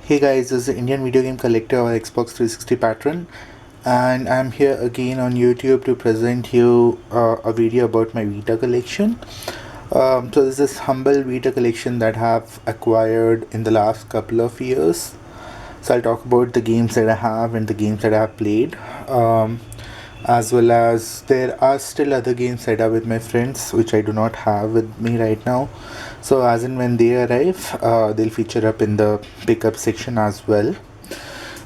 Hey guys, this is the Indian Video Game Collector or Xbox 360 patron, and I'm here again on YouTube to present you a video about my Vita collection. So this is humble Vita collection that I have acquired in the last couple of years. So I'll talk about the games that I have and the games that I have played, as well as there are still other games that are with my friends which I do not have with me right now. So as and when they arrive, they'll feature up in the pickup section as well.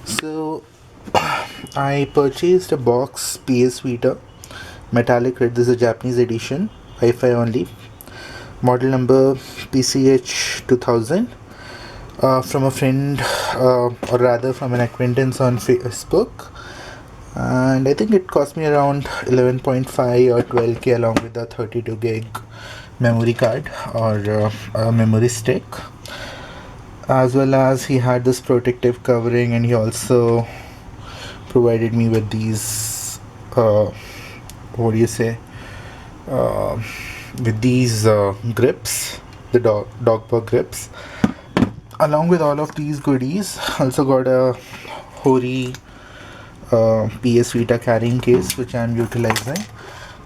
So I purchased a box PS Vita metallic red. This is a Japanese edition, Wi-Fi only, model number PCH 2000, from a friend, or rather from an acquaintance on Facebook, and I think it cost me around 11.5 or 12k along with the 32 gig memory card or a memory stick, as well as he had this protective covering, and he also provided me with these what do you say with these grips, the dog paw grips. Along with all of these goodies, also got a Hori PS Vita carrying case which I am utilizing.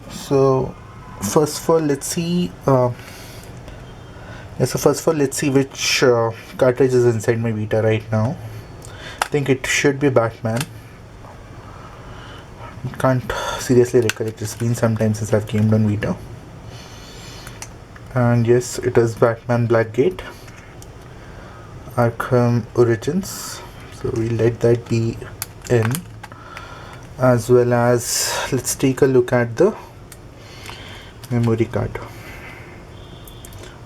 So first of all, let's see which cartridge is inside my Vita right now. I think it should be Batman. Can't seriously recollect, it's been some time since I've gamed on Vita. And yes, it is Batman Blackgate Arkham Origins, so we'll let that be in. As well as, let's take a look at the memory card,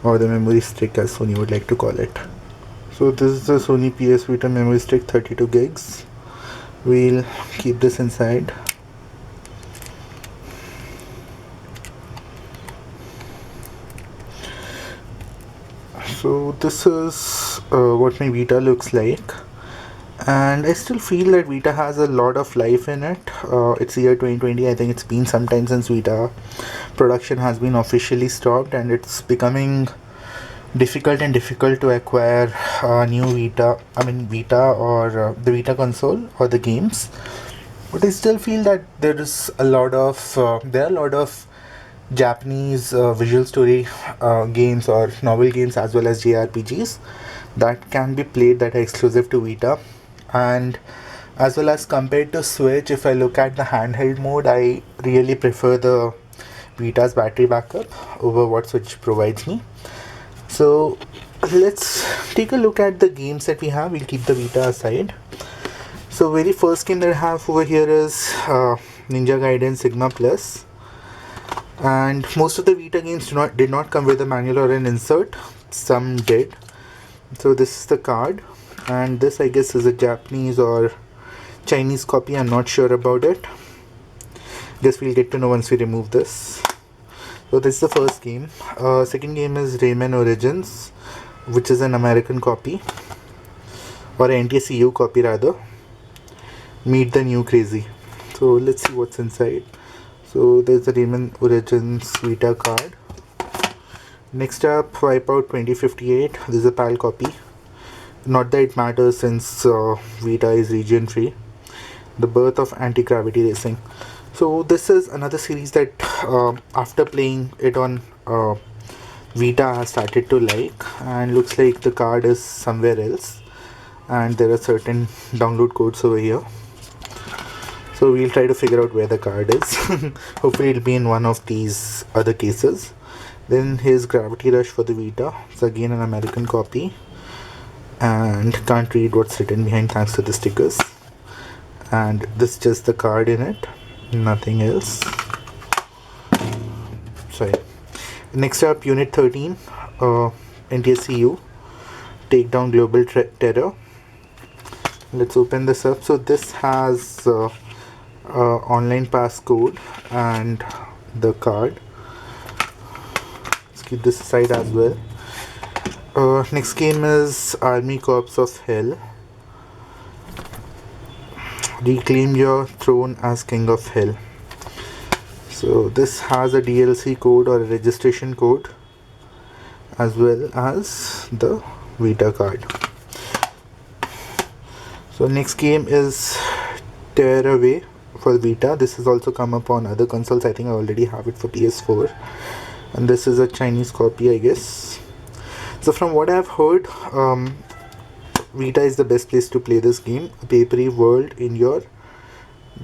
or the memory stick as Sony would like to call it. So this is the Sony PS Vita memory stick, 32 gigs. We'll keep this inside. So this is what my Vita looks like, and I still feel that Vita has a lot of life in it. It's year 2020. I think it's been some time since Vita production has been officially stopped, and it's becoming difficult to acquire new Vita or the Vita console or the games. But I still feel that there are a lot of Japanese visual story games or novel games, as well as JRPGs that can be played, that are exclusive to Vita. And as well as compared to Switch, if I look at the handheld mode, I really prefer the Vita's battery backup over what Switch provides me. So let's take a look at the games that we have. We'll keep the Vita aside. So very first game that I have over here is Ninja Gaiden Sigma Plus. And most of the Vita games did not come with a manual or an insert. Some did. So this is the card, and this I guess is a Japanese or Chinese copy. I'm not sure about it. Guess we'll get to know once we remove this. So this is the first game. Second game is Rayman Origins, which is an American copy, or an NTSU copy rather. Meet the New Crazy. So let's see what's inside. So there's the Rayman Origins Vita card. Next up, Wipeout 2058. This is a PAL copy. Not that it matters since Vita is region free. The Birth of Anti-Gravity Racing. So this is another series that after playing it on Vita I started to like, and looks like the card is somewhere else, and there are certain download codes over here. So we'll try to figure out where the card is. Hopefully it'll be in one of these other cases. Then here's Gravity Rush for the Vita. It's again an American copy, and can't read what's written behind thanks to the stickers. And this is just the card in it, nothing else. Sorry. Next up, Unit 13, NTSCU, Take Down Global Terror. Let's open this up. So this has online passcode and the card. Let's keep this aside as well. Next game is Army Corps of Hell. Reclaim your throne as King of Hell. So this has a DLC code or a registration code, as well as the Vita card. So next game is Tearaway for Vita. This has also come up on other consoles. I think I already have it for PS4, and this is a Chinese copy, I guess. So from what I've heard, Vita is the best place to play this game. A papery world in your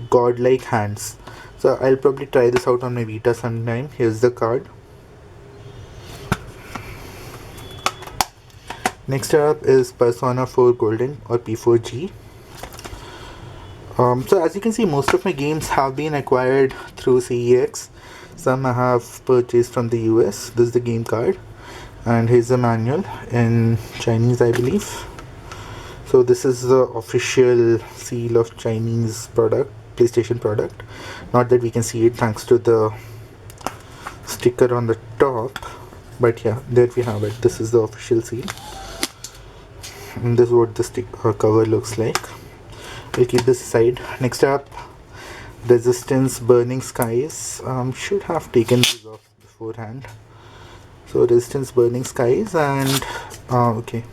godlike hands. So I'll probably try this out on my Vita sometime. Here's the card. Next up is Persona 4 Golden or P4G. So as you can see, most of my games have been acquired through CEX. Some I have purchased from the US. This is the game card, and here's the manual in Chinese, I believe. So this is the official seal of Chinese product, PlayStation product. Not that we can see it thanks to the sticker on the top, but yeah, there we have it. This is the official seal, and this is what the cover looks like. We'll keep this aside. Next up, Resistance Burning Skies. Should have taken these off beforehand. So Resistance Burning Skies, and okay,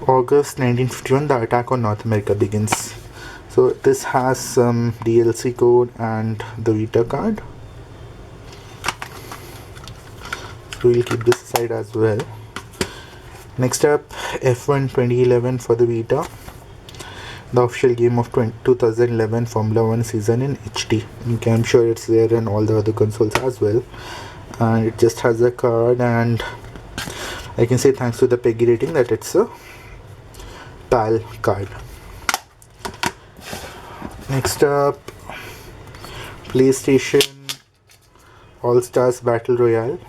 August 1951, the attack on North America begins. So this has some DLC code and the Vita card. So we'll keep this aside as well. Next up, F1 2011 for the Vita, the official game of 2011 Formula 1 season in HD. Okay, I'm sure it's there in all the other consoles as well. And it just has a card, and I can say thanks to the PEGI rating that it's a PAL card. Next up, PlayStation All Stars Battle Royale.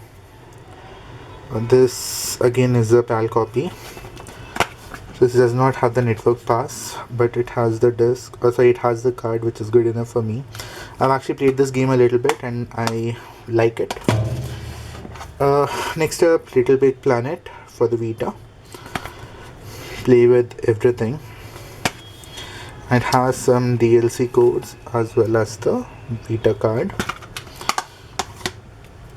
This again is a PAL copy. This does not have the network pass, but it has the disc. Also, it has the card, which is good enough for me. I've actually played this game a little bit, and I like it. Next up, Little Big Planet for the Vita. Play with everything. It has some DLC codes as well as the Vita card.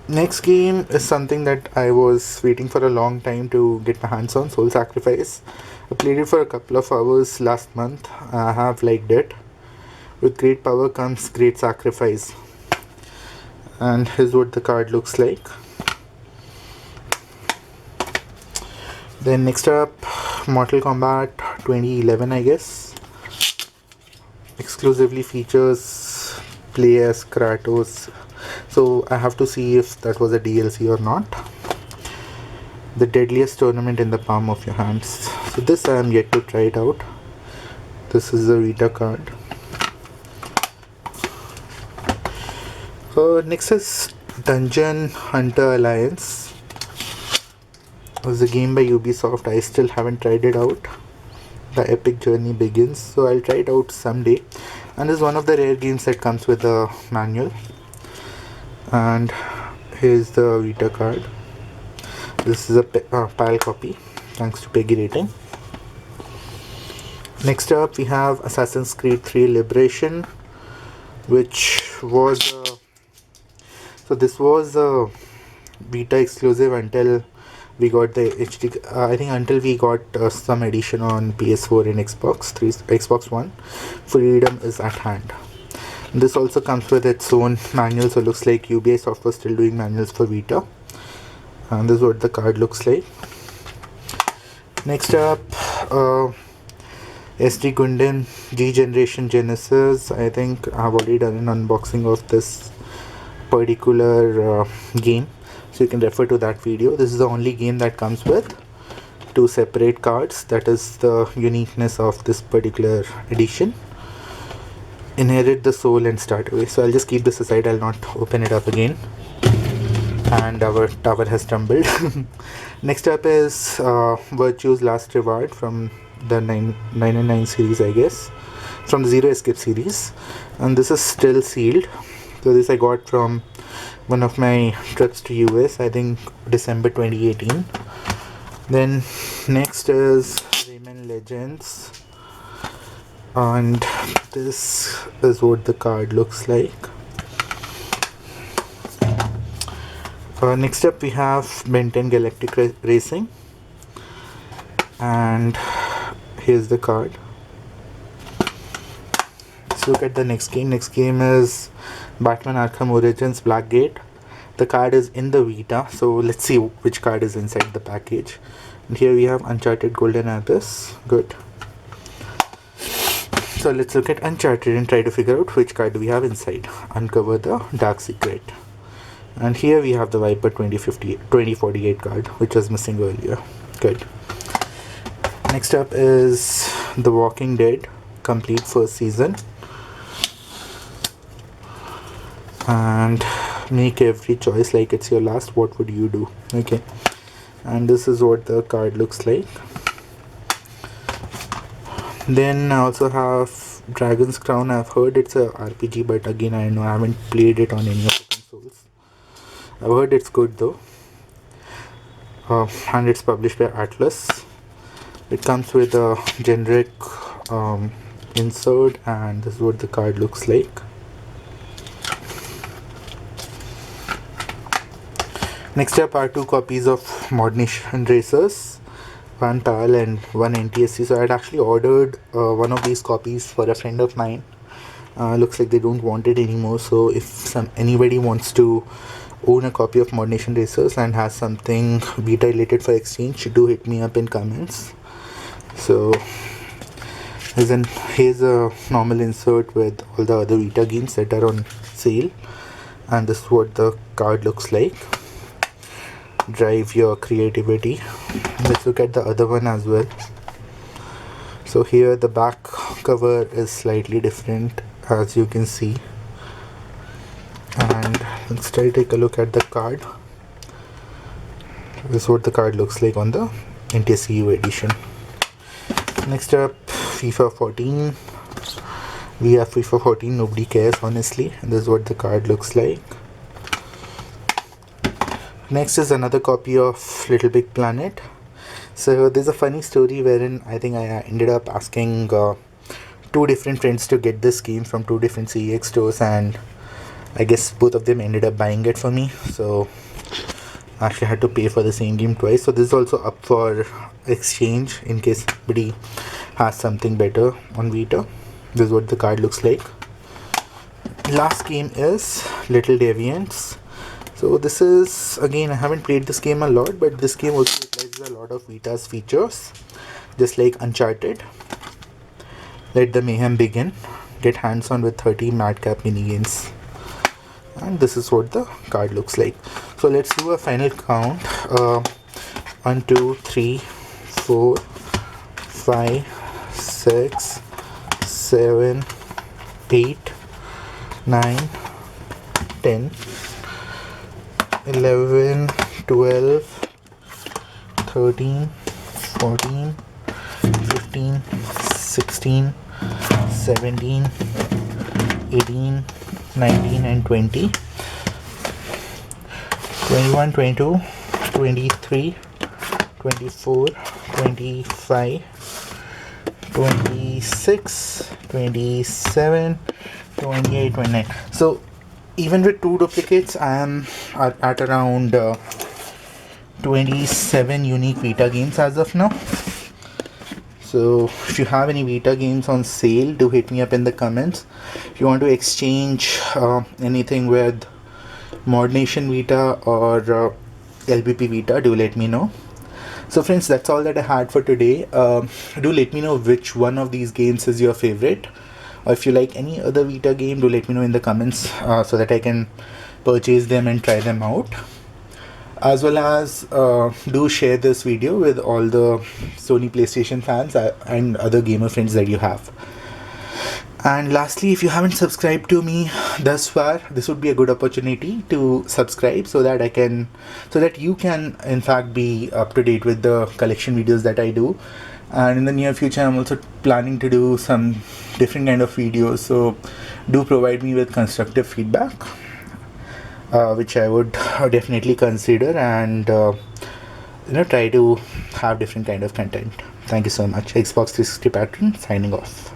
Next game is something that I was waiting for a long time to get my hands on, Soul Sacrifice. I played it for a couple of hours last month. I have liked it. With great power comes great sacrifice. And here's what the card looks like. Then next up, Mortal Kombat 2011, I guess. Exclusively features play as Kratos. So I have to see if that was a DLC or not. The deadliest tournament in the palm of your hands. So this I am yet to try it out. This is the Vita card. Next is Dungeon Hunter Alliance. It was a game by Ubisoft. I still haven't tried it out. The epic journey begins. So I'll try it out someday. And this is one of the rare games that comes with a manual. And here's the Vita card. This is a PAL copy thanks to PEGI rating. Next up, we have Assassin's Creed 3 Liberation, which was so this was a Vita exclusive until we got the HD. I think until we got some edition on PS4 and Xbox One. Freedom is at hand. This also comes with its own manual, so it looks like Ubisoft was still doing manuals for Vita. And this is what the card looks like. Next up, SD Gundam G Generation Genesis. I think I have already done an unboxing of this particular game, so you can refer to that video. This is the only game that comes with two separate cards. That is the uniqueness of this particular edition. Inherit the soul and start away. So I'll just keep this aside. I'll not open it up again. And our tower has tumbled. Next up is Virtue's Last Reward from the 999 series, I guess, from the Zero Escape series, and this is still sealed. So this I got from one of my trips to US, I think December 2018. Then next is Rayman Legends, and this is what the card looks like. Next up we have Ben 10 Galactic Racing. And here's the card. Let's look at the next game. Next game is Batman Arkham Origins Blackgate. The card is in the Vita, so let's see which card is inside the package. And here we have Uncharted Golden Abyss. Good. So let's look at Uncharted and try to figure out which card do we have inside. Uncover the Dark Secret. And here we have the Viper 2048 card, which was missing earlier. Good. Next up is The Walking Dead complete first season. And make every choice like it's your last. What would you do? Okay. And this is what the card looks like. Then I also have Dragon's Crown. I've heard it's a RPG, but again I know I haven't played it on any of the consoles. I've heard it's good though. And it's published by Atlas. It comes with a generic insert, and this is what the card looks like. Next up are 2 copies of Mod Nation Racers, one PAL and one NTSC. So I had actually ordered one of these copies for a friend of mine. Looks like they don't want it anymore, so if anybody wants to own a copy of Mod Nation Racers and has something Vita related for exchange, do hit me up in comments. So here's a normal insert with all the other Vita games that are on sale, and this is what the card looks like. Drive your creativity. Let's look at the other one as well. So here the back cover is slightly different, as you can see, and let's try to take a look at the card. This is what the card looks like on the NTSC edition. Next up, FIFA 14. We have FIFA 14, nobody cares honestly. This is what the card looks like. Next is another copy of Little Big Planet. So there's a funny story wherein I think I ended up asking 2 different friends to get this game from 2 different CEX stores, and I guess both of them ended up buying it for me. So I actually had to pay for the same game twice. So this is also up for exchange in case somebody has something better on Vita. This is what the card looks like. Last game is Little Deviants. So this is, again, I haven't played this game a lot, but this game also utilizes a lot of Vita's features, just like Uncharted. Let the mayhem begin. Get hands-on with 30 madcap minigames. And this is what the card looks like. So let's do a final count. 1, 2, 3, 4, 5, 6, 7, 8, 9, 10, 11, 12, 13, 14, 15, 16, 17, 18, 19 and 20, 21, 22, 23, 24, 25, 26, 27, 28, 29. So even with 2 duplicates, I am at around 27 unique Vita games as of now. So if you have any Vita games on sale, do hit me up in the comments. If you want to exchange anything with Mod Nation Vita or LBP Vita, do let me know. So friends, that's all that I had for today. Do let me know which one of these games is your favorite. Or if you like any other Vita game, do let me know in the comments so that I can purchase them and try them out. As well as do share this video with all the Sony PlayStation fans and other gamer friends that you have. And lastly, if you haven't subscribed to me thus far, this would be a good opportunity to subscribe so that you can in fact be up to date with the collection videos that I do. And in the near future, I'm also planning to do some different kind of videos, so do provide me with constructive feedback, which I would definitely consider, and try to have different kind of content. Thank you so much. Xbox 360 Patron signing off.